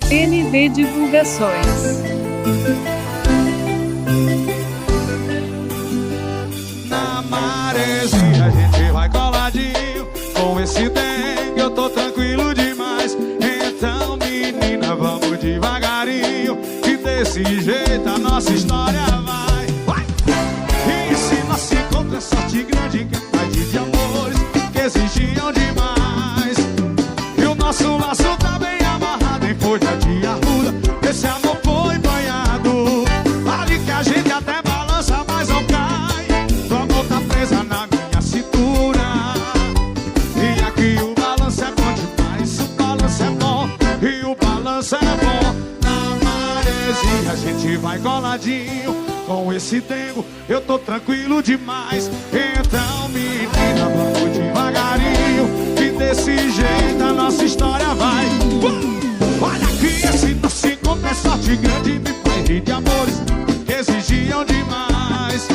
NV Divulgações. Na maresia a gente vai coladinho. Com esse dengue eu tô tranquilo demais. Então menina, vamos devagarinho, que desse jeito a nossa história vai. E se nosso encontro é sorte grande, que faz de amores que exigiam demais. E o nosso laço tá bem amarrado em folha de arruda. Esse amor foi banhado. Ali que a gente até balança, mas não cai. Tua mão tá presa na minha cintura. E aqui o balanço é bom demais. O balanço é bom e o balanço é bom. Na maresia a gente vai coladinho. Com esse tempo eu tô tranquilo demais. Então menina, vamos devagarinho, que desse jeito a nossa história vai. Olha aqui, esse nosso encontro é sorte grande. Me faz rir de amores que exigiam demais.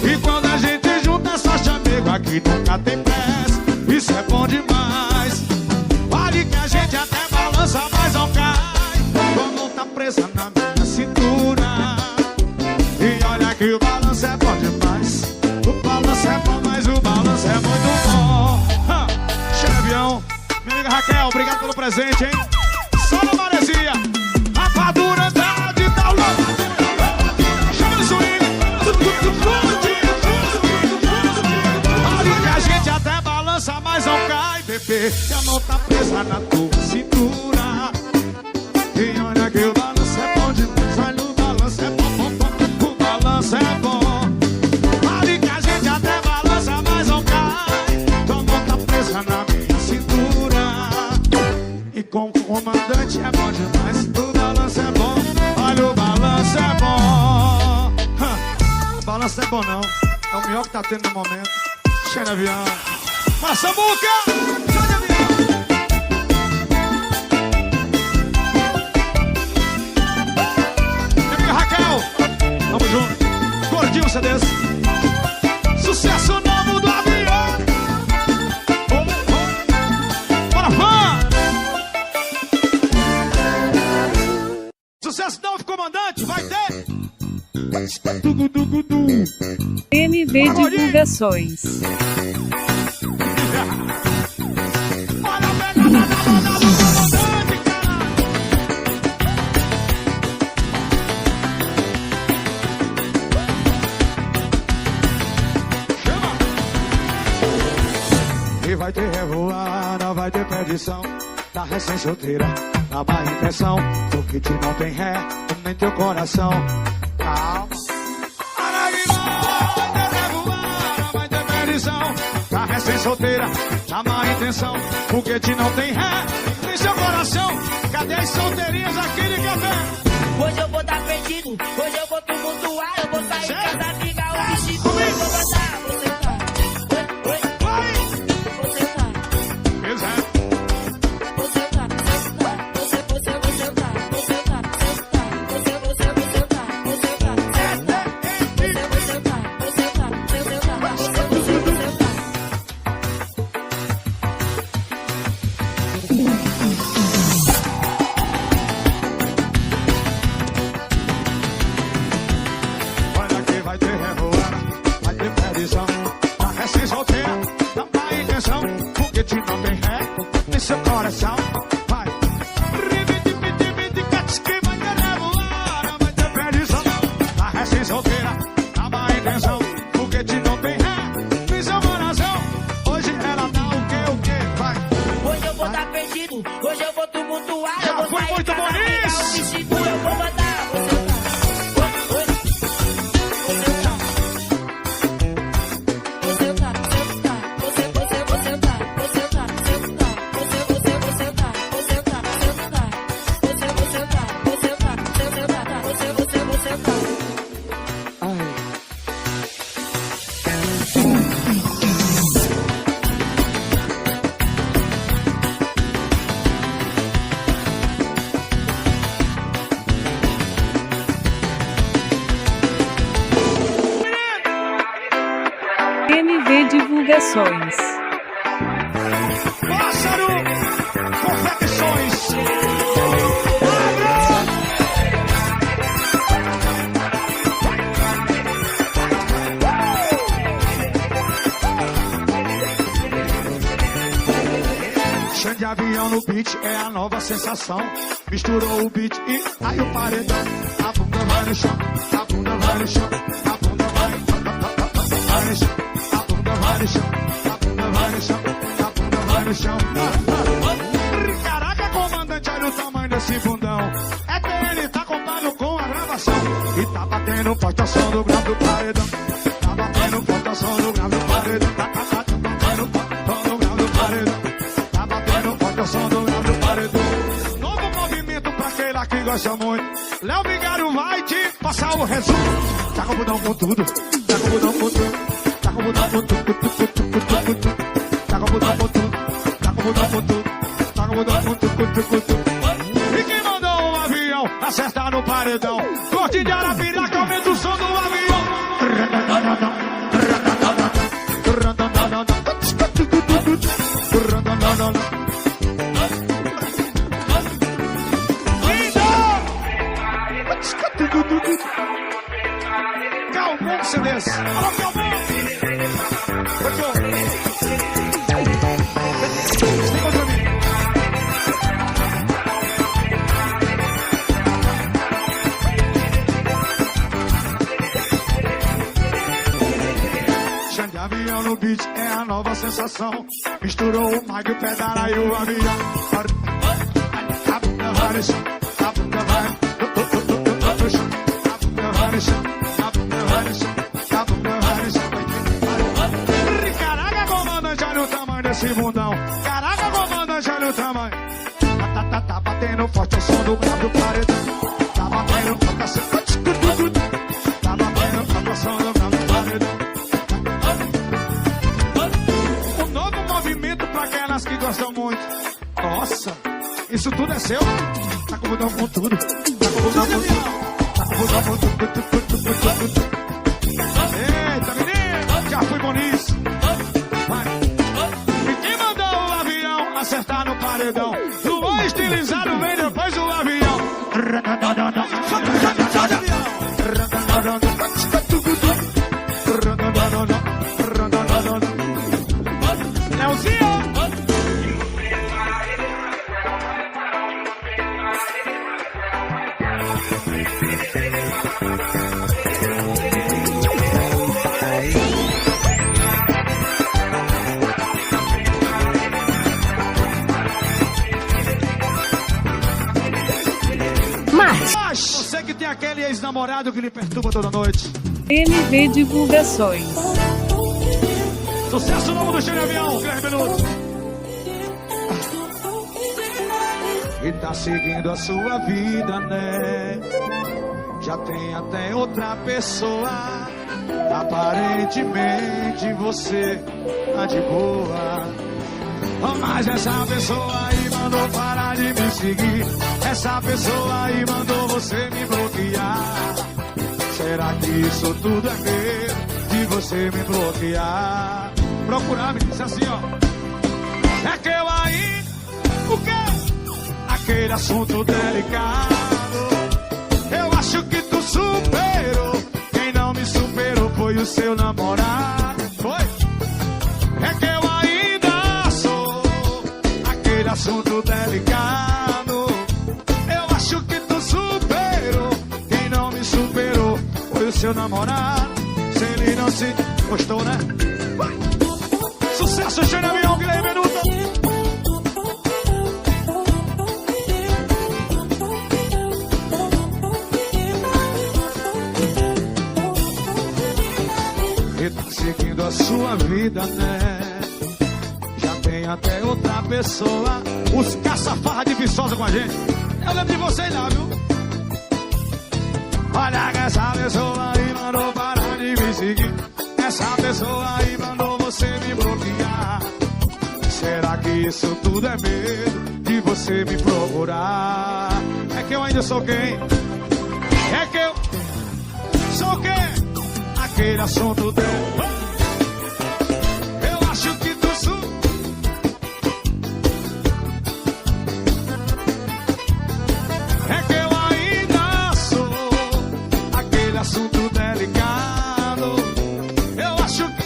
E quando a gente junta é sorte, amigo, aqui nunca tem pressa. Isso é bom demais. Olha que a gente até balança, mas não cai. Tua mão tá presa na minha cintura. E olha que o balanço é bom demais. O balanço é bom, mas o balanço é muito bom. Chevião, minha amiga Raquel, obrigado pelo presente, hein? Só na maresia, rapadura de download. Chama de swing. Olha que a gente até balança, mas não cai, bebê. E a mão tá presa na tua cintura. E olha que o balanço é bom demais. Olha o balanço é bom, bom, bom. O balanço é bom. Olha que a gente até balança, mas não cai. Tua mão tá presa na minha cintura. E com o comandante é bom demais. O balanço é bom. Olha o balanço é bom. O balanço é bom não. É o melhor que tá tendo no momento. Cheio de avião. Maçambuca! Cheio de avião! Minha amiga Raquel, tamo junto. Gordinho CDs. Sucesso novo do avião. Bora, fã! Sucesso novo, comandante, vai ter. NV Divulgações. Bora pegar na comandante, cara. Chama. E vai ter revoada, vai ter perdição. Tá recém-solteira, na má intenção. O que te não tem ré, nem teu coração. Calma. Vai ter perdição. Tá recém-solteira, na má intenção. Foguete não tem ré, nem seu coração. Cadê as solteirinhas aqui de café? Hoje eu vou dar perdido, hoje eu vou tumultuar. Eu vou sair Certo? casa, amiga, o vestido eu vou botar. Você tá, Vai! você tá, Exato. você tá, você tá, você tá, você tá, você tá, você tá, você tá, você tá, Olha que vai ter revoada, vai ter perdição. Tá recém-solteira, não tá intenção. Foguete não tem ré, nem seu coração. Vai! Que vai ter revoada, vai ter perdição. Tá recém-solteira, não tá intenção. Foguete não tem ré, nem seu coração. Hoje ela dá o quê? Vai! hoje eu vou dar perdido, hoje eu vou tumultuar. Já Eu vou foi sair muito casa, amiga, bonito. o vestido eu vou botar. Você tá, você tá, você tá, você tá, você tá, você tá, você tá, você tá, você tá, você tá, você tá. Ai. NV Divulgações. Pássaro, confecções. Chão de avião no beat é a nova sensação. Misturou o beat e aí o paredão. A bunda vai no chão, a bunda vai no chão, a bunda vai no chão, a bunda vai no chão, a bunda vai no chão, a bunda vai no chão. Caraca, comandante, olha o tamanho desse bundão. É que ele tá contando com a gravação. E tá batendo forte o som do grave do paredão. Tá batendo forte o som do grave do paredão. Tá batendo forte o som do grave do paredão. Tá batendo forte o som do grave do paredão. Novo movimento pra aquele que gosta muito. Léo Vigário vai te passar o resumo. Tá com o budão com tudo. Tá com o budão com tudo. Tá com o budão com tudo. Tá com o budão com tudo. Tá com o budão com tudo. Tá com o budão com tudo. E quem mandou o avião acertar no paredão? Corte de Arapiraca, aumenta o som do avião. Calmon, CDs. Alô, Calmon. Vem contra mim. Chão de avião no beat é a nova sensação. Misturou o mic, o pedala e o avião. A bunda vai no chão, a bunda vai no chão, a bunda vai no chão, a bunda vai no chão, a bunda vai no chão. Caraca, comandante, olha o tamanho desse bundão. Caraca, comandante, olha o tamanho. Tá batendo forte o som do grave do paredão. Tá batendo forte o som. Tá batendo forte o som do grave do paredão. Um novo movimento pra aquelas que gostam muito. Nossa, isso tudo é seu. Tá com o budão com tudo. Tá com o budão com tudo. Tá com o budão com tudo. Eita, menino, já fui bom nisso. Vai. E quem mandou o avião acertar no paredão? Luan estilizado vem depois do avião. Leozinho. Você que tem aquele ex-namorado que lhe perturba toda noite. MV Divulgações. Sucesso novo do Chão de Avião, 3 minutos. E tá seguindo a sua vida, né? Já tem até outra pessoa. Aparentemente você tá de boa. Mas essa pessoa aí mandou parar de me seguir. Essa pessoa aí mandou você me bloquear. Será que isso tudo é mesmo de você me bloquear? Procurar me disse assim, ó. É que eu aí, o quê? Aquele assunto delicado. Eu acho que tu superou. Quem não me superou foi o seu namorado. Foi? É que eu ainda sou aquele assunto delicado. Eu acho que tu superou. Quem não me superou foi o seu namorado. Se ele não se gostou, né? Vai. Sucesso, Chão de Avião, Guilherme Menudo. E tá seguindo a sua vida, né? Já tem até outra pessoa. Os caça-farra de Viçosa com a gente. Eu lembro de vocês lá, viu? Olha que essa pessoa aí mandou parar de me seguir. Essa pessoa aí mandou você me bloquear. Será que isso tudo é medo de você me procurar? É que eu ainda sou quem? É que eu sou quem? Aquele assunto deu. Eu acho que tu é que eu ainda sou aquele assunto delicado. Eu acho que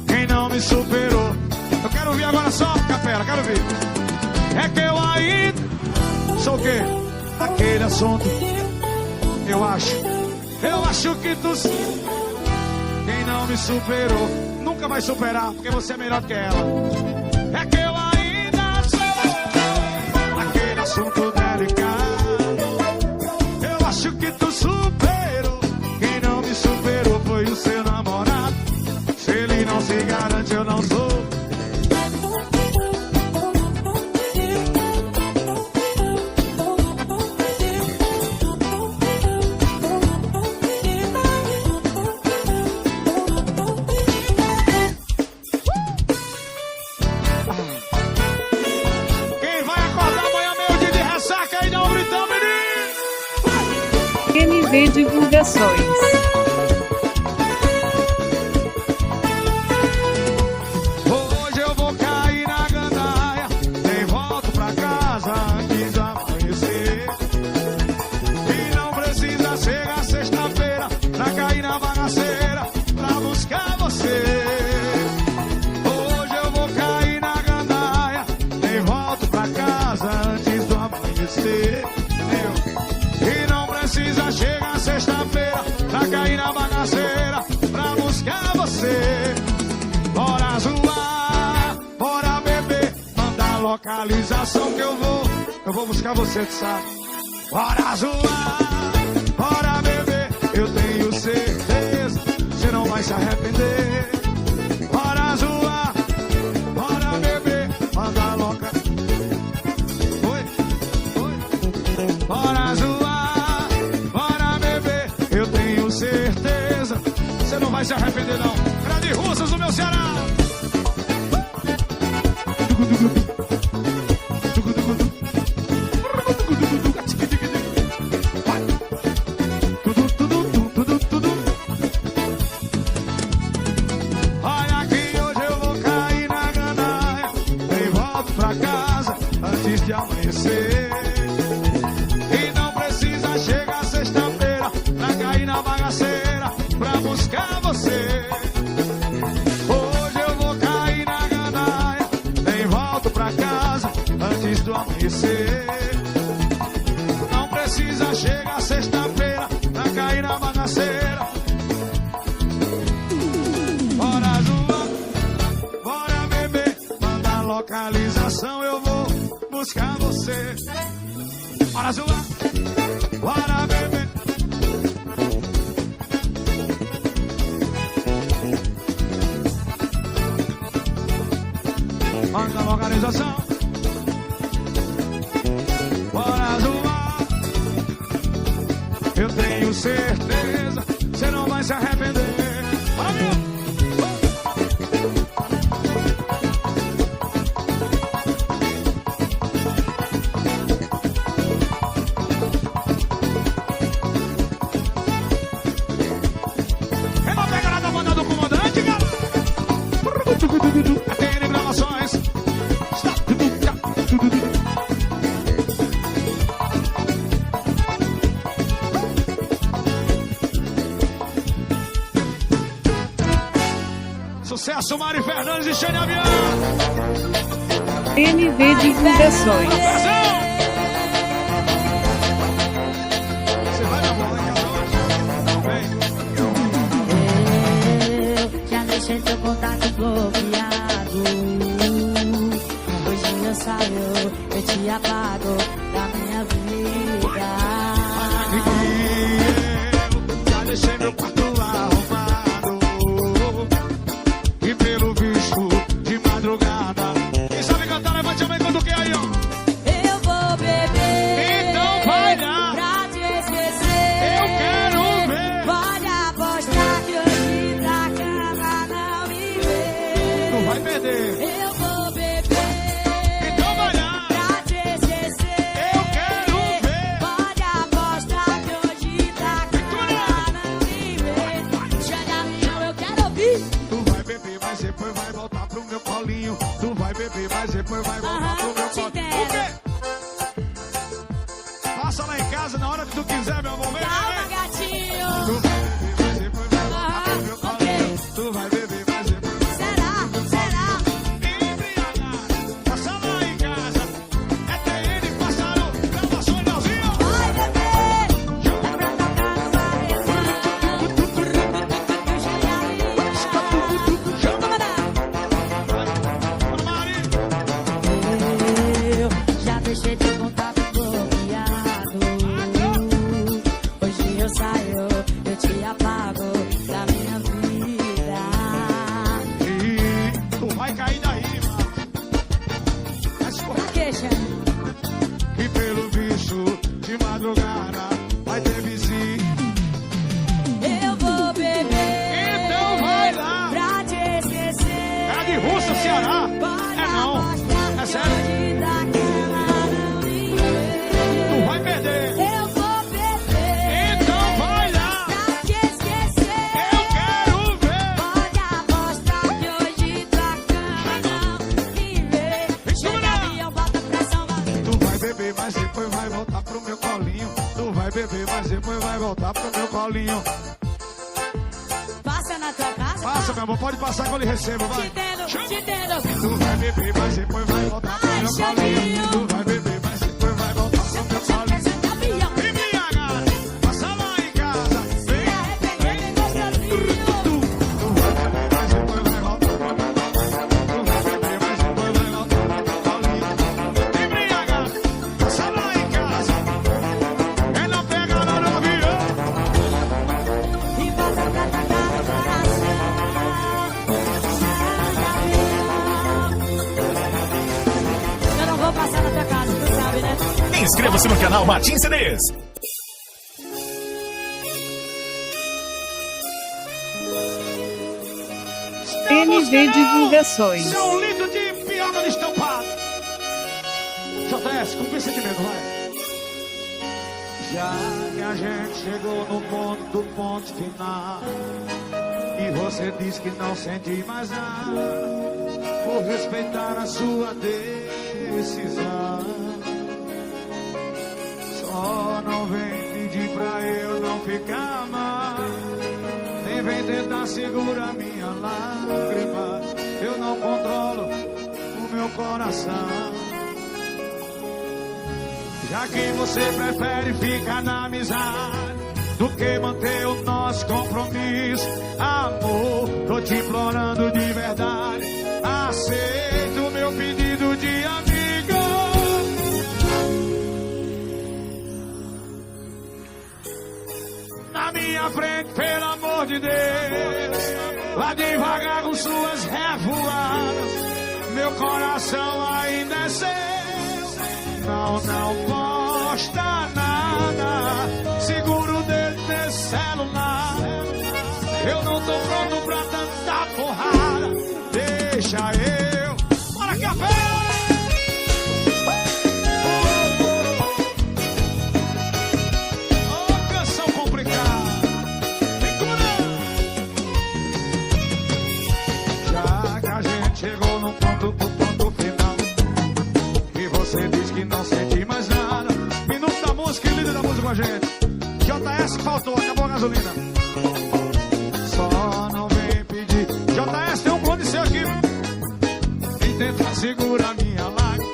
quem não me superou. Eu quero ouvir agora. agora só, capela, quero ver. É que eu ainda sou o quê? Aquele assunto. Eu acho que tu... Quem não me superou nunca vai superar, porque você é melhor que ela. É que eu ainda sou aquele assunto delicado. Eu acho que tu superou. Quem não me superou foi o seu namorado. Se ele não se garante, eu não sou. MV Divulgações. Hoje eu vou cair na gandaia, nem volto pra casa antes do amanhecer. E não precisa chegar sexta-feira pra cair na bagaceira, pra buscar você. Hoje eu vou cair na gandaia, nem volto pra casa antes do amanhecer. E não precisa chegar sexta-feira pra cair na bagaceira, pra buscar você. Bora zoar, bora beber, manda a localização que eu vou buscar você, tu sabe. Bora zoar, bora beber, eu tenho certeza, você não vai se arrepender. Bora zoar, bora beber, manda a localização. Bora zoar, bora beber, eu tenho certeza, você não vai se arrepender não. Grande Russas do meu Ceará. Olha que hoje eu vou cair na gandaia, nem volto pra casa antes de amanhecer. Na bagaceira, pra buscar você. Hoje eu vou cair na gandaia, nem volto pra casa antes do amanhecer. Não precisa chegar sexta-feira pra cair na bagaceira. Bora zoar, bora beber, manda a localização, eu vou buscar você. Bora zoar, bora beber. Manda a localização. Bora zoar. Eu tenho certeza, você não vai se arrepender. Bora, meu. É uma pegada da banda do comandante, galera. Tem gravações. Sucesso, Mari Fernandes e Xane Avião. MV Divulgações. Você vai na bola, Eu já deixei teu contato bloqueado. Hoje eu saio, eu te apago da minha vida. Eu já deixei meu quarto arrumado. E pelo visto de madrugada. Quem sabe cantar, levante a mão quando quer aí, ó. Eu vou beber. Então vai lá. Pra te esquecer. Eu quero ver. Pode apostar que hoje na cama não me vê. Não vai perder. Eu vou beber. Então vai lá. Pra te esquecer. Eu quero ver. Pode apostar que hoje na cama não me vê. Chega minha, eu quero ouvir. Tu vai beber, mas depois vai voltar pro meu colinho. Tu vai beber, mas depois vai voltar pro meu te colinho. quero. O quê? Passa lá em casa na hora que tu quiser, meu amor. Calma, gatinho. Tu vai beber, mas depois vai voltar pro meu ok. colinho. Tu vai beber, mas depois vai Será? embriagar. deixa. Que pelo bicho de madrugada vai ter vizinho. Eu vou beber. Então vai lá. Pra te esquecer. É de Russa, Ceará. É não. É sério. Tu vai perder. Eu vou beber. Então vai lá. Pra te esquecer. Eu quero ver. Pode apostar que hoje tua cama não me vê. Isso Chega e eu boto pressão. Tu vai beber, mas depois vai voltar pro meu colinho. Tu vai beber, mas depois vai voltar pro meu colinho. Passa na tua casa. Passa, meu amor, pode passar que eu lhe recebo, Te vai. entendo, Chama. te entendo. Tu vai beber, mas depois vai voltar pro Ai, meu colinho. chatinho. Tu vai beber, mas depois vai voltar pro meu colinho. Gavião. E minha gata, passa lá em casa. Vem, Se arrepender, bem gostosinho. tu vai beber, mas depois vai voltar pro meu colinho. Tu vai beber, mas depois vai voltar pro meu colinho. E minha gata, passa lá em casa. Ela pega lá no avião. E volta pra cantar no coração. Eu não vou passar na tua casa, tu sabe, né? Inscreva-se no canal Martins CDs. NV Divulgações. Seu litro de piada de estampado. JS, com que sentimento, vai? Já que a gente chegou no ponto do ponto final e você diz que não sente mais nada, vou respeitar a sua decisão. Só não vem pedir pra eu não ficar mal, nem vem tentar segurar minha lágrima. Eu não controlo o meu coração. Já que você prefere ficar na amizade do que manter o nosso compromisso, amor, tô te implorando de verdade, aceita o meu pedido de amigo. Na minha frente, pelo amor de Deus, vá devagar com suas revoadas, meu coração ainda é seu. Não posta nada, segura o dedo nesse celular. Eu não tô pronto pra tanta porrada, deixa eu. Bora, café! Oh, canção complicada. Já que a gente chegou no ponto final e você diz que não sente mais nada, minuto da música e líder da música com a gente. JS que faltou, acabou a gasolina. Só não vem pedir. JS tem um clone seu aqui. E tenta segurar minha lágrima.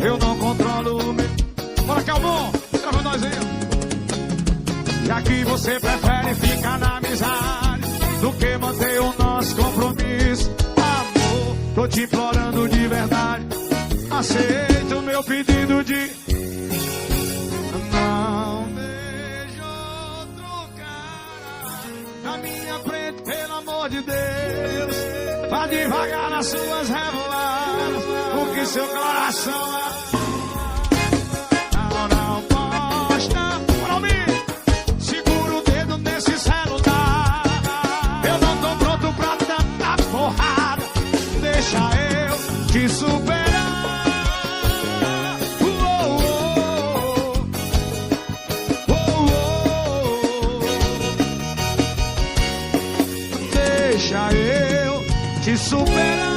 Eu não controlo o meu. Bora, Calmon, grava nós aí. Já que você prefere ficar na amizade do que manter o nosso compromisso, amor, tô te implorando de verdade, aceita o meu pedido de não vejo outro cara na minha frente, pelo amor de Deus. Vá devagar nas suas revoadas, porque seu coração é. Não posta pra mim, segura o dedo nesse celular. Eu não tô pronto pra tanta porrada, deixa eu te superar. Deixa eu te superar.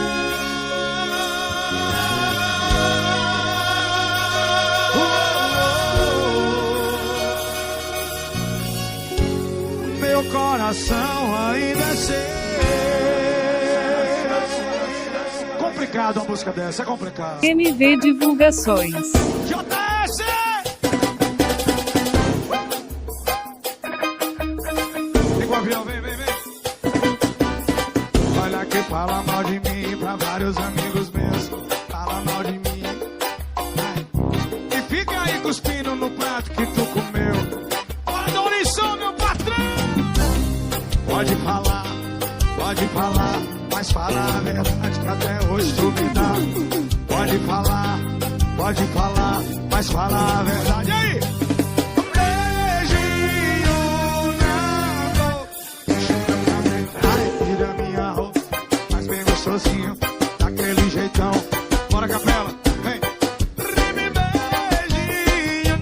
Meu coração ainda é seu. Complicado uma música dessa, é complicado. NV Divulgações. JS! Liga o avião, vem. Olha que fala mal de mim pra vários amigos meus. Fala mal de mim. Ai. E fica aí cuspindo no prato que tu comeu. Olha, Dourição, meu patrão! Pode falar, mas fala a verdade que até hoje tu me dá. Pode falar, Pode falar, mas fala a verdade. E aí? Beijinho na boca. Ai, tira minha roupa, mas bem gostosinho, daquele jeitão. Bora, Capela, vem. Beijinho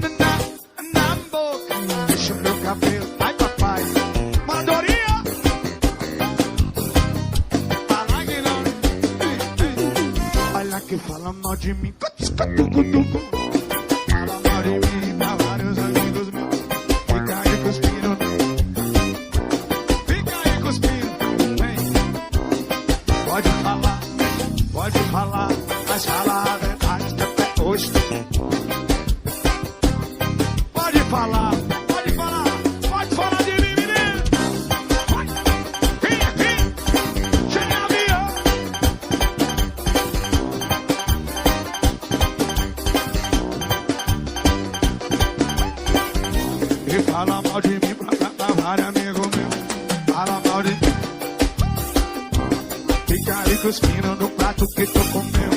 na boca. Deixa o meu cabelo. Ai, papai. Madorinha. Fala que não. Olha que fala mal de mim. Fala mal de mim pra vários amigos meus. Fica aí cuspindo. Fica aí cuspindo. Vem. Pode falar, mas fala a verdade até hoje. Pode falar de mim, menino. Vem aqui, chega avião. E fala mal de mim pra vários amigos meus. Fala mal de mim. Fica aí cuspindo no prato que tu comeu.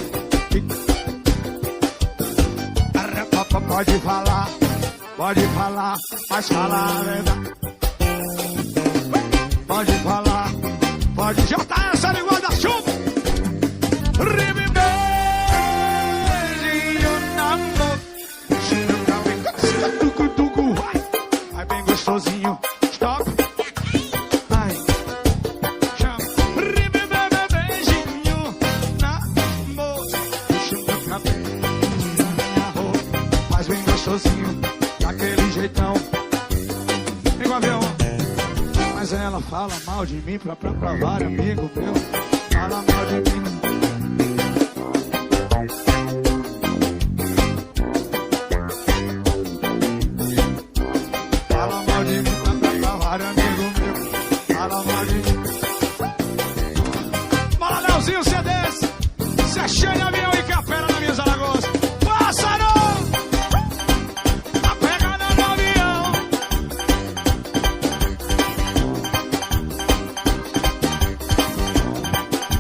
Pode falar, mas fala a verdade. Pode falar, pode jogar essa de guarda-chuva. Beijinho na boca. Cheiro cabelo, tucu, vai bem gostosinho. Stop. Ai, chama. Beijinho na boca. Deixa o meu cabelo na minha roupa, faz bem gostosinho, daquele jeitão. Vem com o avião. Mas ela fala mal de mim pra vários amigos meus. Fala mal de mim. Fala mal de mim pra vários amigos meus. Fala mal de mim. Bora, Leozinho, CDs. Se achei de avião e Capela na minhas Alagoas. Pássaro! Tá pegando no avião.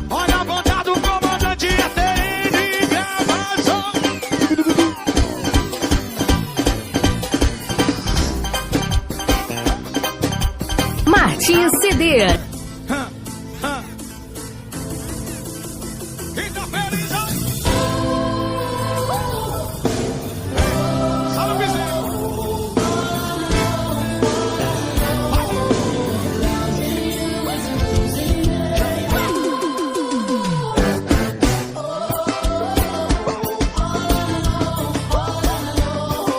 Olha a vontade do comandante ETI de gravação. Martins CD. Quinta feliz, ó. Salve o piseiro.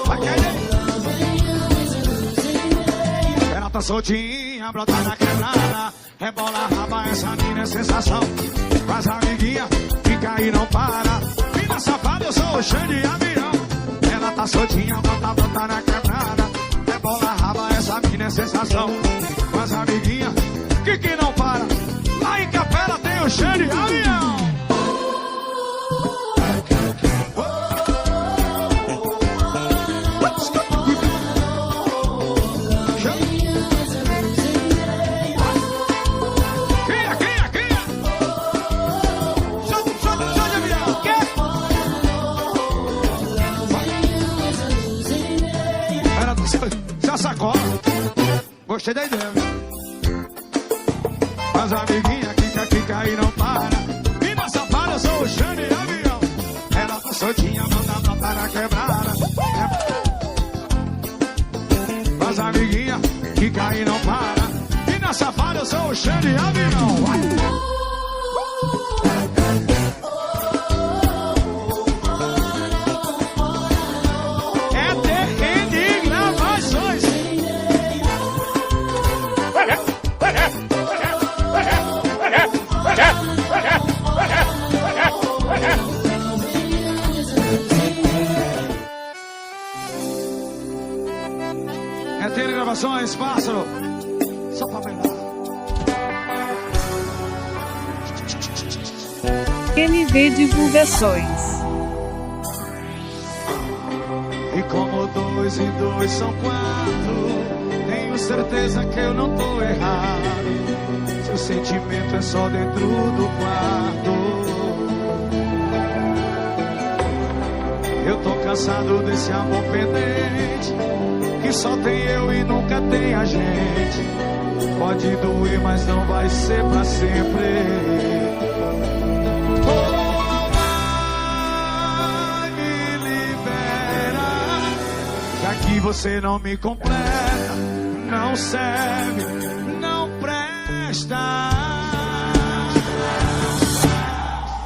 Vai cair. Ela tá soltinha, brota na quebrada. Rebola a raba, essa mina é sensação. Com as amiguinhas, fica aí, não para. Mina safada, eu sou o Xande de avião. Ela tá soltinha, brota na quebrada. Rebola a raba, essa mina é sensação. Com as amiguinhas, que não para. Lá em Capela tem o Xande de avião. Já sacola, gostei da ideia. As amiguinhas quica e não para. Mina safada, eu sou o Xande de avião. Ela tá soltinha, manda brotar na quebrada. As amiguinhas quica e não para. Mina safada, eu sou o Xande de avião. Tem gravações, pássaro. Só pra bailar. MV Divulgações. E como 2 e 2 são 4, tenho certeza que eu não tô errado. Seu sentimento é só dentro do quarto. Eu tô cansado desse amor pendente, que só tem eu e nunca tem a gente. Pode doer, mas não vai ser pra sempre. Oh, vai me liberar, já que você não me completa, não serve, não presta.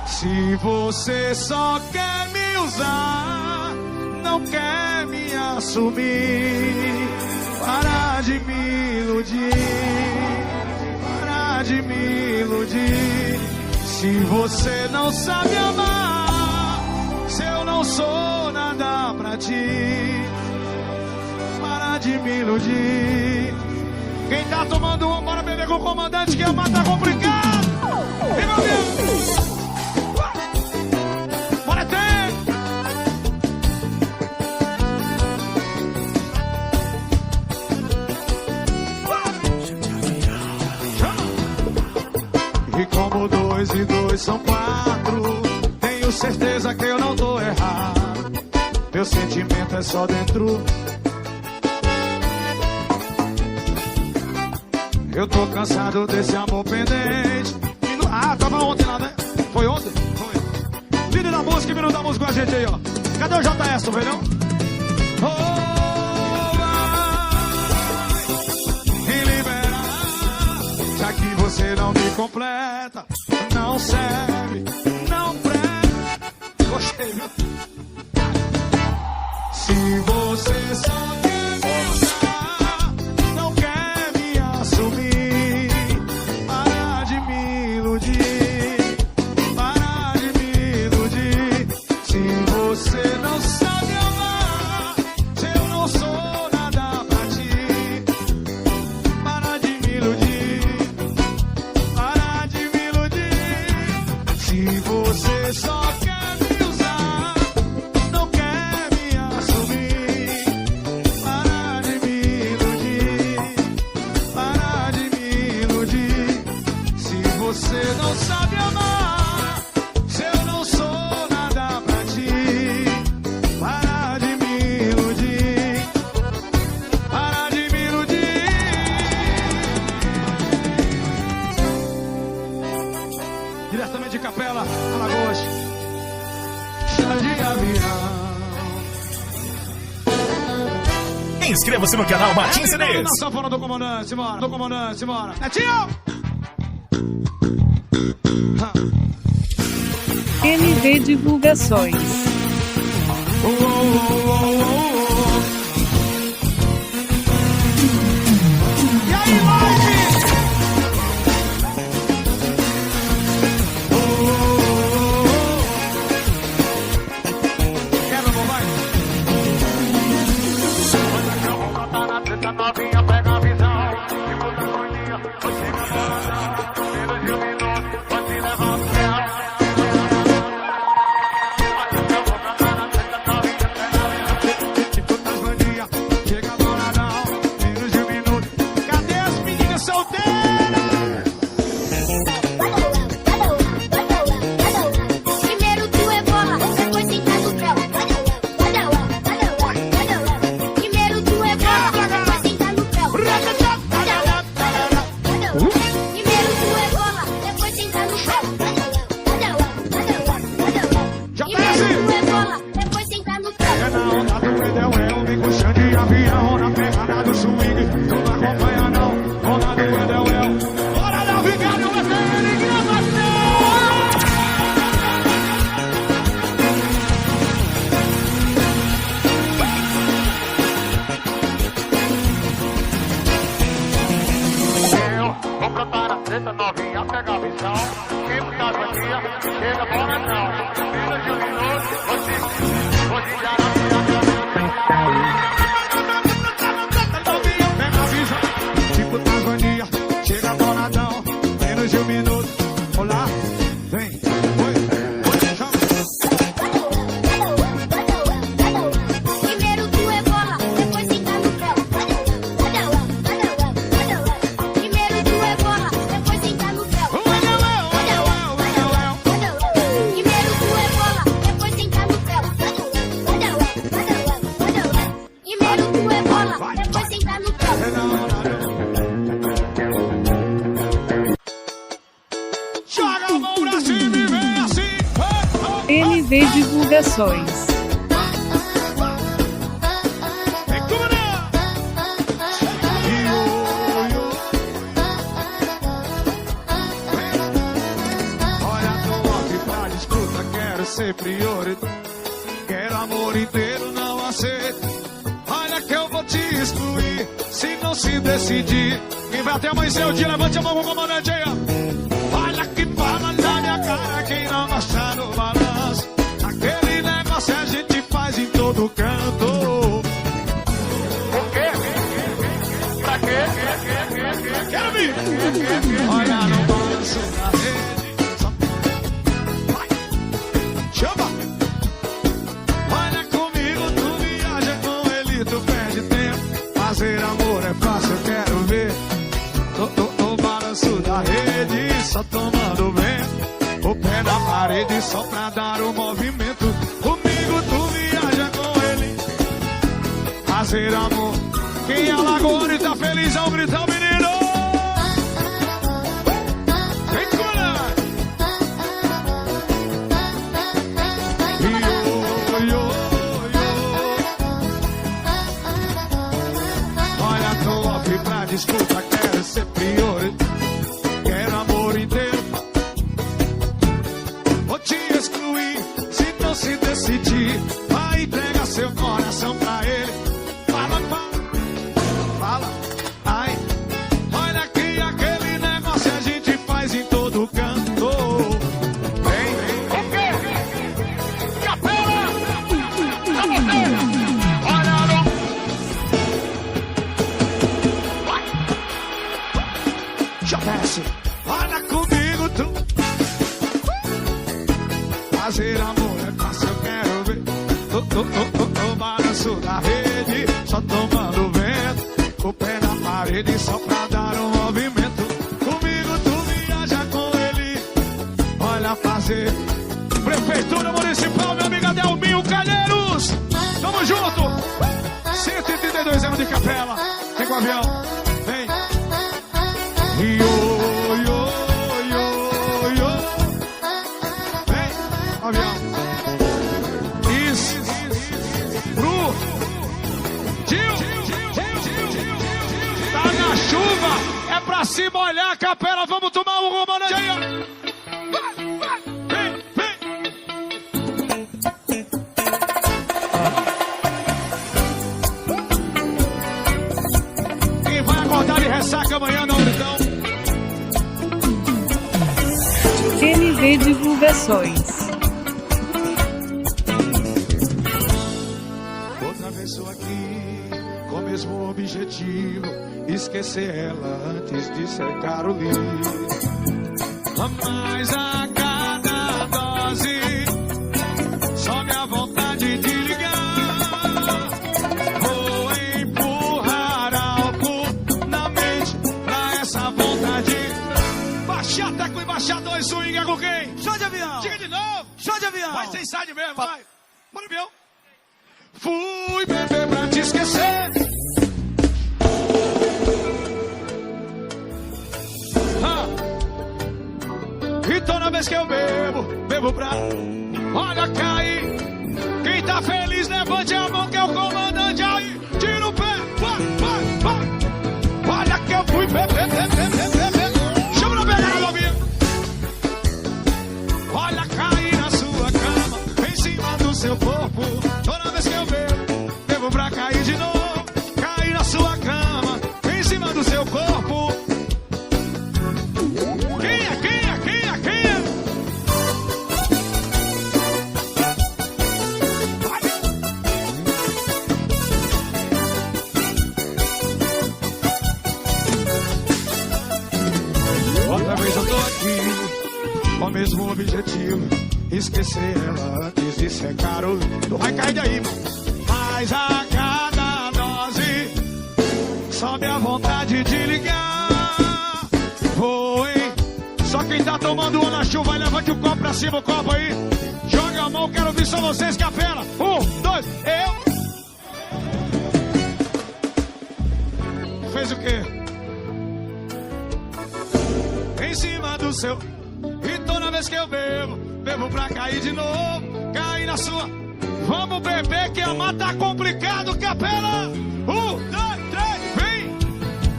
Se você só quer me usar, não quer me assumir, para de me iludir, para de me iludir. Se você não sabe amar, se eu não sou nada pra ti, para de me iludir. Quem tá tomando uma, bora beber com o comandante, que a mata tá complicado. Vem, meu Deus! E como 2 e 2 são 4, tenho certeza que eu não tô errado. Meu sentimento é só dentro. Eu tô cansado desse amor pendente. Ah, tava ontem lá, né? Foi ontem? Foi. Líder da música, menino da música com a gente aí, ó. Cadê o JS, tu velho? Oh, vai me liberar, já que você não me completa, não serve, não presta. Gostei, viu? Se você só quer me usar, não quer me assumir, para de me iludir, para de me iludir. Se você não sabe amar, se eu não sou nada pra ti, para de me iludir, para de me iludir. Se você só quer me usar, não quer me assumir, para de me iludir, para de me iludir. Se você não sabe amar, se eu não sou nada pra ti, para de me iludir, para de me iludir. Diretamente de Capela, Alagoas, chá de avião. Inscreva-se no canal Martins CDs. Não, sanfona do comandante, bora. Do comandante, bora. Netinho! MV Divulgações. Oh, oh, oh, oh, oh. E aí, live? Oh, oh, oh, oh. Quebra, vai. Novinha, pega a visão. Tipo da manhã, você me manda. Menos de 1 minuto, pode levar pro céu. Tipo das manhã, chega boladão. Menos de 1 minuto. Cadê as meninas solteiras? Primeiro tu é bola, depois senta no pé. Primeiro tu é bola, depois senta no pé. Primeiro tu é bola, depois senta no pé. Já Primeiro desce! tu é bola, depois senta no pé. É na onda do Edel, vem com chão de avião. Na pegada do swing, tu não acompanha não. Onda do Edel, bora lá, Vigário, vai ser ele que não vai ser. Vou cantar a treta novinha, pega a visão. Tipo da manhã, chega bora não. Menos de 1 minuto, vou te dar a minha pega a visão. Tipo da manhã, chega boladão. Menos de 1 minuto, olá, vem, oi, chama. Primeiro tu é bola, depois senta no pé. Primeiro tu é bola, depois senta no pé. Primeiro tu é bola, depois senta no pé. Divulgações. Ser prioridade, quero amor inteiro, não aceito. Olha que eu vou te excluir se não se decidir. Quem vai até amanhecer o dia, levante a mão com o comandante aí, ó. Olha que fala na minha cara quem não gosta do balanço. Aquele negócio a gente faz em todo canto. O quê? Pra quê? Quero vir. Olha no balanço da rede. Olha comigo, tu viaja com ele, tu perde tempo. Fazer amor é fácil, eu quero ver. No balanço da rede, só tomando vento. O pé na parede só pra dar o movimento. Comigo tu viaja com ele. Fazer amor. Quem é Alagoano e tá feliz ao gritar, menino. Vem com ela. Olha, tô off pra disputa, quero ser priori. Quero amor inteiro. Vou te excluir se não se decidir. Vai entregar seu coração pra ele. Fala, fala, ai. Olha que aquele negócio a gente faz em todo canto. Vem, vem. Olha comigo, tu. Fazer amor é fácil, eu quero ver. O balanço da rede, só tomando vento. O pé na parede, só pra dar um movimento. Comigo tu viaja com ele. Olha fazer. Prefeitura Municipal, meu amigo Adelminho Calheiros. Tamo junto. 132 anos de capela. Vem com o avião. Vem. Vem, avião. Isso. Bru. Tio. Tá na chuva. É pra se molhar, capela. Vamos tomar um comandante aí, ó. De ressaca amanhã no Britão. MV Divulgações. Outra pessoa aqui com o mesmo objetivo, esquecer ela antes de secar o livro. Mas a cada dose some a vontade de ligar. Baixar e baixar dois swing é com quem? Show de avião! Diga de novo! Show de avião! Vai ser inside mesmo, vai! Bora, avião! Fui beber pra te esquecer. E toda vez que eu bebo pra... Olha, cair. Quem tá feliz, levante a mão que é o comandante aí. Tira o pé, vai! Olha que eu fui beber. Olha, cair na sua cama, em cima do seu corpo. Toda vez que eu bebo pra cair de novo. Cair na sua cama, em cima do seu corpo. Quem é? Outra vez eu tô aqui com o mesmo objetivo, esquecer ela antes de secar o... Tu vai cair daí, mano. Mas a cada dose sobe a vontade de ligar. Foi. Só quem tá tomando uma na chuva, levante o copo pra cima, o copo aí. Joga a mão, quero ouvir só vocês, capela. 1, 2, eu. Fez o quê? Em cima do seu... E toda vez que eu bebo pra cair de novo. Cai na sua. Vamos beber que amar tá complicado, capela. 1, 2, 3, vem.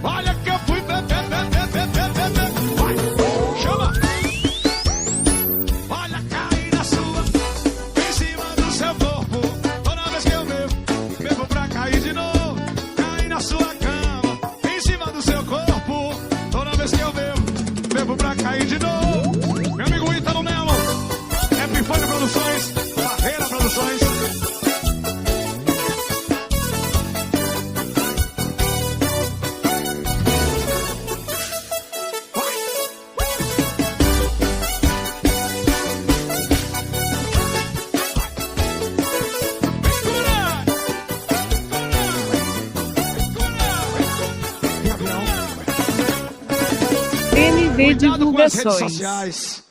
Olha que eu fui beber. Vai, chama. Olha, cai na sua. Em cima do seu corpo. Toda vez que eu bebo pra cair de novo. Cai na sua cama. Em cima do seu corpo. Toda vez que eu bebo pra cair de novo. Meu amigo Ítalo Melo. Epifânio Produções. Barreira Produções. MV Cuidado com as redes Divulgações. sociais.